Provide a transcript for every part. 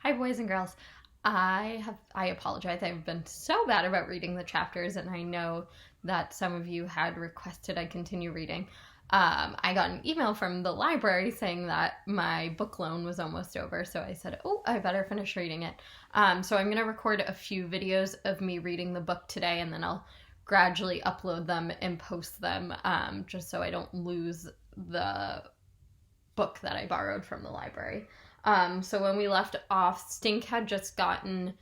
Hi, boys and girls. I apologize. I've been so bad about reading the chapters, and I know that some of you had requested I continue reading. I got an email from the library saying that my book loan was almost over, so I said, oh, I better finish reading it. So I'm going to record a few videos of me reading the book today, and then I'll gradually upload them and post them, just so I don't lose the book that I borrowed from the library. So when we left off, Stink had just gotten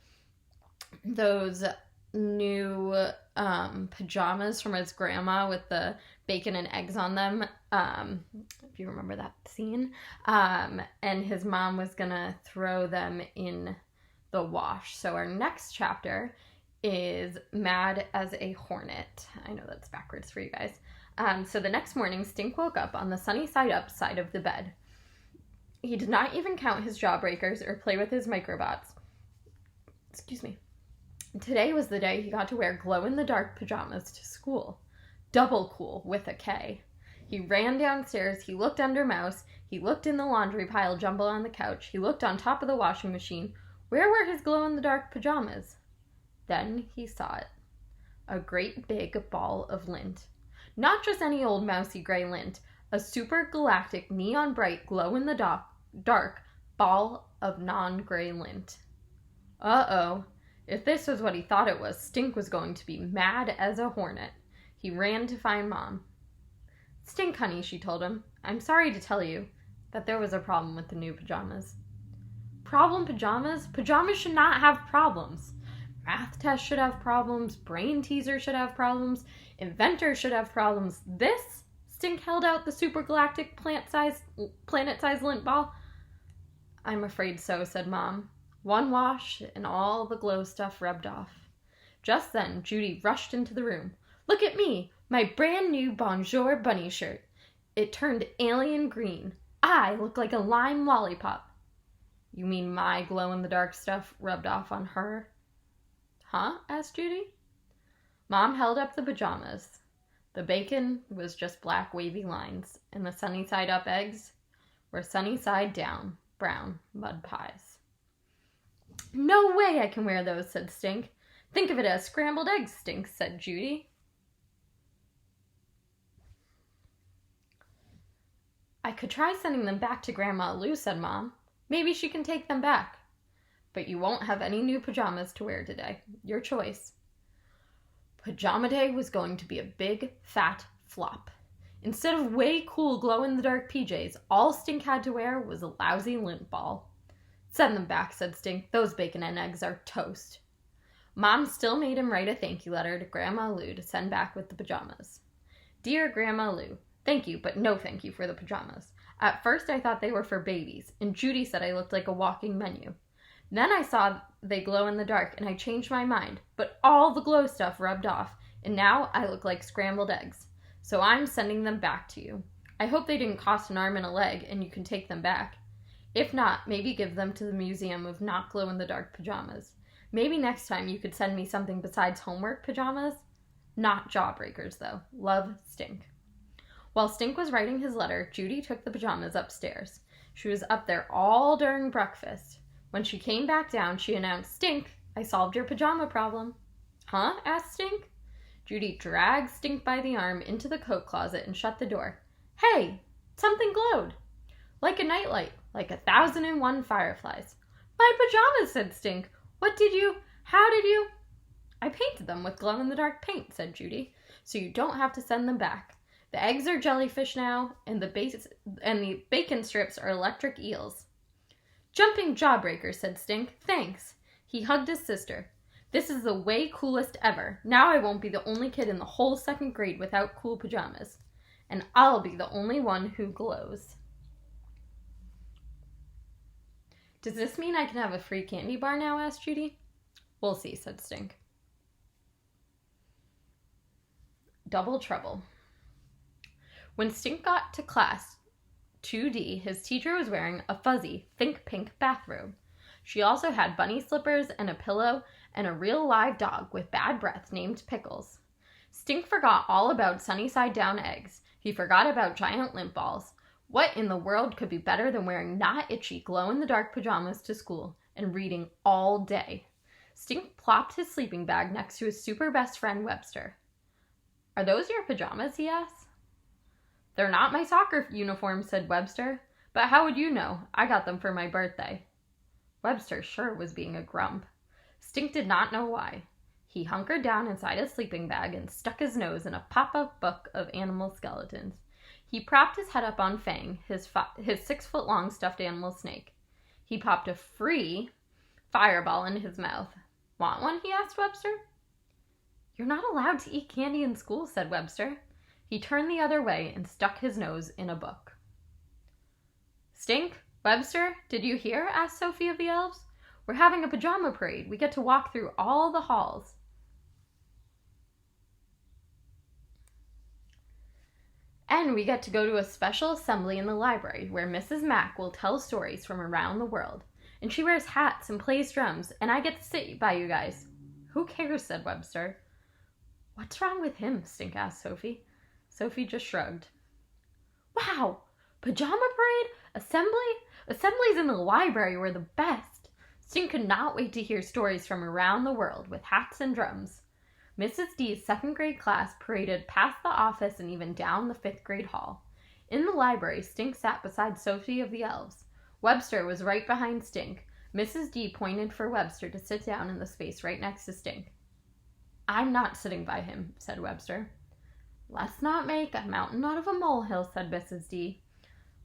those new pajamas from his grandma with the bacon and eggs on them, if you remember that scene. And his mom was gonna throw them in the wash. So our next chapter is Mad as a Hornet. I know that's backwards for you guys. So the next morning, Stink woke up on the sunny side up side of the bed. He did not even count his Jawbreakers or play with his microbots. Excuse me. Today was the day he got to wear glow-in-the-dark pajamas to school. Double cool, with a K. He ran downstairs, he looked under Mouse, he looked in the laundry pile jumble on the couch, he looked on top of the washing machine. Where were his glow-in-the-dark pajamas? Then he saw it. A great big ball of lint. Not just any old mousy gray lint. A super-galactic, neon-bright, glow-in-the-dark ball of non-gray lint. Uh-oh. If this was what he thought it was, Stink was going to be mad as a hornet. He ran to find Mom. Stink, honey, she told him. I'm sorry to tell you that there was a problem with the new pajamas. Problem pajamas? Pajamas should not have problems. Math tests should have problems. Brain teaser should have problems. Inventor should have problems. This? Stink held out the super-galactic planet-sized lint ball. I'm afraid so, said Mom. One wash, and all the glow stuff rubbed off. Just then, Judy rushed into the room. Look at me, my brand new Bonjour bunny shirt. It turned alien green. I look like a lime lollipop. You mean my glow-in-the-dark stuff rubbed off on her? Huh? Asked Judy. Mom held up the pajamas. The bacon was just black wavy lines, and the sunny side up eggs were sunny side down brown mud pies. No way I can wear those, said Stink. Think of it as scrambled eggs, Stink, said Judy. I could try sending them back to Grandma Lou, said Mom. Maybe she can take them back. But you won't have any new pajamas to wear today. Your choice. Pajama day was going to be a big, fat flop. Instead of way cool glow-in-the-dark PJs, all Stink had to wear was a lousy lint ball. Send them back, said Stink. Those bacon and eggs are toast. Mom still made him write a thank you letter to Grandma Lou to send back with the pajamas. Dear Grandma Lou, thank you, but no thank you for the pajamas. At first I thought they were for babies, and Judy said I looked like a walking menu. Then I saw they glow in the dark, and I changed my mind, but all the glow stuff rubbed off, and now I look like scrambled eggs. So I'm sending them back to you. I hope they didn't cost an arm and a leg, and you can take them back. If not, maybe give them to the Museum of Not Glow-in-the-Dark Pajamas. Maybe next time you could send me something besides homework pajamas. Not Jawbreakers, though. Love, Stink. While Stink was writing his letter, Judy took the pajamas upstairs. She was up there all during breakfast. When she came back down, she announced, Stink, I solved your pajama problem. Huh? Asked Stink. Judy dragged Stink by the arm into the coat closet and shut the door. Hey, something glowed. Like a nightlight, like 1,001 fireflies. My pajamas, said Stink. How did you? I painted them with glow-in-the-dark paint, said Judy, so you don't have to send them back. The eggs are jellyfish now, and the bacon strips are electric eels. Jumping Jawbreaker, said Stink. Thanks. He hugged his sister. This is the way coolest ever. Now I won't be the only kid in the whole second grade without cool pajamas. And I'll be the only one who glows. Does this mean I can have a free candy bar now? Asked Judy. We'll see, said Stink. Double trouble. When Stink got to class 2D, his teacher was wearing a fuzzy, think pink bathrobe. She also had bunny slippers and a pillow and a real live dog with bad breath named Pickles. Stink forgot all about sunny side down eggs. He forgot about giant lint balls. What in the world could be better than wearing not itchy, glow-in-the-dark pajamas to school and reading all day? Stink plopped his sleeping bag next to his super best friend Webster. Are those your pajamas? He asked. They're not my soccer uniforms, said Webster. But how would you know? I got them for my birthday. Webster sure was being a grump. Stink did not know why. He hunkered down inside his sleeping bag and stuck his nose in a pop-up book of animal skeletons. He propped his head up on Fang, his 6-foot-long stuffed animal snake. He popped a free fireball in his mouth. Want one? He asked Webster. You're not allowed to eat candy in school, said Webster. He turned the other way and stuck his nose in a book. Stink, Webster, did you hear? Asked Sophie of the elves. We're having a pajama parade. We get to walk through all the halls. And we get to go to a special assembly in the library where Mrs. Mack will tell stories from around the world. And she wears hats and plays drums, and I get to sit by you guys. Who cares, said Webster. What's wrong with him? Stink asked Sophie. Sophie just shrugged. Wow! Pajama parade? Assemblies in the library were the best. Stink could not wait to hear stories from around the world with hats and drums. Mrs. D's second-grade class paraded past the office and even down the fifth-grade hall. In the library, Stink sat beside Sophie of the elves. Webster was right behind Stink. Mrs. D pointed for Webster to sit down in the space right next to Stink. I'm not sitting by him, said Webster. Let's not make a mountain out of a molehill, said Mrs. D.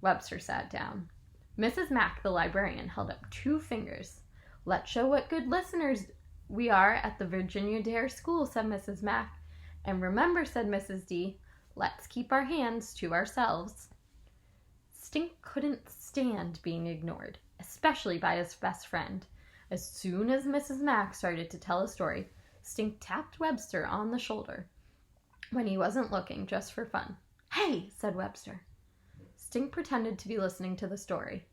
Webster sat down. Mrs. Mack, the librarian, held up 2 fingers. Let's show what good listeners we are at the Virginia Dare School, said Mrs. Mack. And remember, said Mrs. D, let's keep our hands to ourselves. Stink couldn't stand being ignored, especially by his best friend. As soon as Mrs. Mack started to tell a story, Stink tapped Webster on the shoulder when he wasn't looking, just for fun. Hey, said Webster. Stink pretended to be listening to the story.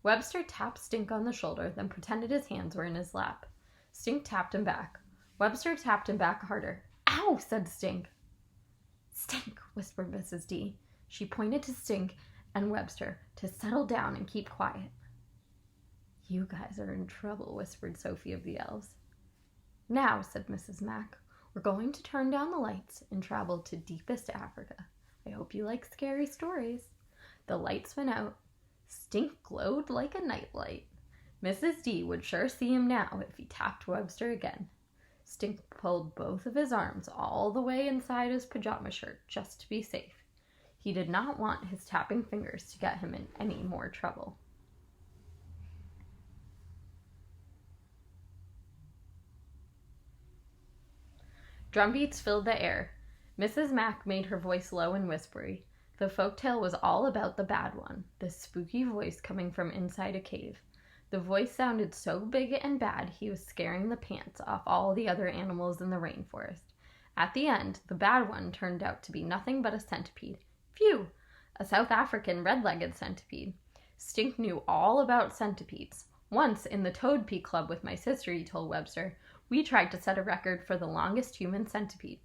Webster tapped Stink on the shoulder, then pretended his hands were in his lap. Stink tapped him back. Webster tapped him back harder. Ow, said Stink. Stink, whispered Mrs. D. She pointed to Stink and Webster to settle down and keep quiet. You guys are in trouble, whispered Sophie of the elves. Now, said Mrs. Mack, we're going to turn down the lights and travel to deepest Africa. I hope you like scary stories. The lights went out. Stink glowed like a nightlight. Mrs. D would sure see him now if he tapped Webster again. Stink pulled both of his arms all the way inside his pajama shirt just to be safe. He did not want his tapping fingers to get him in any more trouble. Drumbeats filled the air. Mrs. Mack made her voice low and whispery. The folktale was all about the bad one, the spooky voice coming from inside a cave. The voice sounded so big and bad he was scaring the pants off all the other animals in the rainforest. At the end, the bad one turned out to be nothing but a centipede. Phew! A South African red-legged centipede. Stink knew all about centipedes. Once, in the Toad Pea Club with my sister, he told Webster, we tried to set a record for the longest human centipede.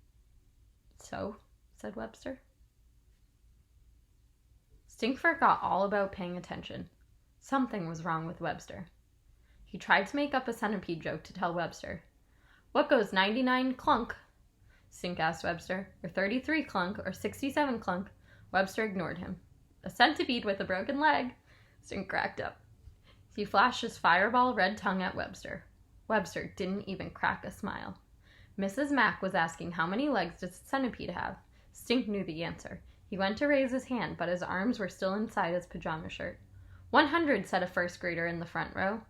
So, said Webster. Stink forgot all about paying attention. Something was wrong with Webster. He tried to make up a centipede joke to tell Webster. What goes 99 clunk? Stink asked Webster. Or 33 clunk, or 67 clunk. Webster ignored him. A centipede with a broken leg. Stink cracked up. He flashed his fireball red tongue at Webster. Webster didn't even crack a smile. Mrs. Mack was asking how many legs does a centipede have. Stink knew the answer. He went to raise his hand, but his arms were still inside his pajama shirt. 100, said a first grader in the front row.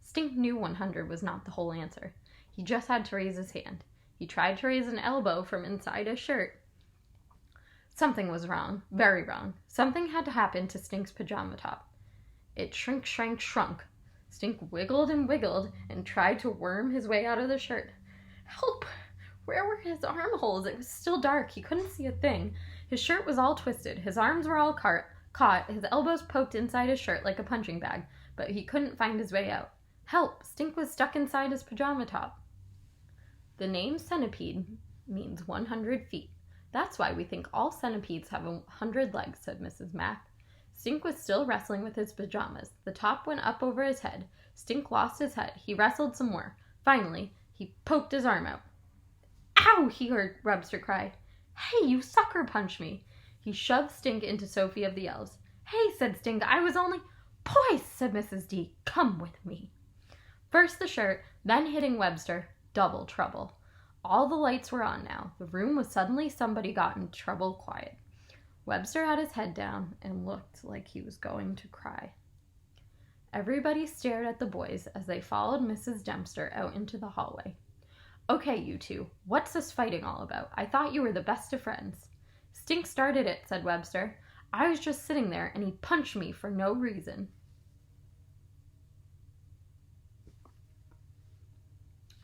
Stink knew 100 was not the whole answer. He just had to raise his hand. He tried to raise an elbow from inside his shirt. Something was wrong, very wrong. Something had to happen to Stink's pajama top. It shrunk. Stink wiggled and tried to worm his way out of the shirt. Help! Where were his armholes? It was still dark. He couldn't see a thing. His shirt was all twisted. His arms were all caught. His elbows poked inside his shirt like a punching bag, but he couldn't find his way out. Help! Stink was stuck inside his pajama top. The name centipede means 100 feet. That's why we think all centipedes have 100 legs, said Mrs. Mack. Stink was still wrestling with his pajamas. The top went up over his head. Stink lost his head. He wrestled some more. Finally, he poked his arm out. Ow! He heard Webster cry. Hey, you sucker punched me. He shoved Stink into Sophie of the Elves. Hey, said Stink, I was only... Poise, said Mrs. D. Come with me. First the shirt, then hitting Webster. Double trouble. All the lights were on now. The room was suddenly somebody got in trouble quiet. Webster had his head down and looked like he was going to cry. Everybody stared at the boys as they followed Mrs. Dempster out into the hallway. Okay, you two, what's this fighting all about? I thought you were the best of friends. Stink started it, said Webster. I was just sitting there and he punched me for no reason.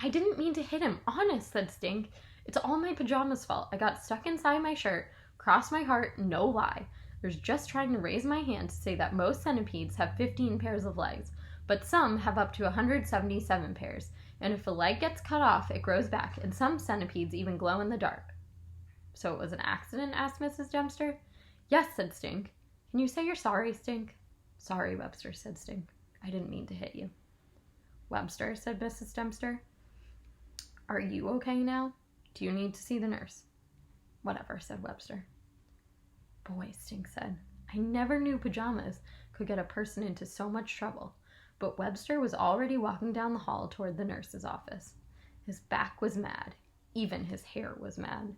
I didn't mean to hit him, honest, said Stink. It's all my pajamas' fault. I got stuck inside my shirt. Cross my heart, no lie. I was just trying to raise my hand to say that most centipedes have 15 pairs of legs, but some have up to 177 pairs, and if a leg gets cut off, it grows back, and some centipedes even glow in the dark. So it was an accident, asked Mrs. Dempster. Yes, said Stink. Can you say you're sorry, Stink? Sorry, Webster, said Stink. I didn't mean to hit you. Webster, said Mrs. Dempster. Are you okay now? Do you need to see the nurse? Whatever, said Webster. Boy, Stink said, I never knew pajamas could get a person into so much trouble. But Webster was already walking down the hall toward the nurse's office. His back was mad. Even his hair was mad.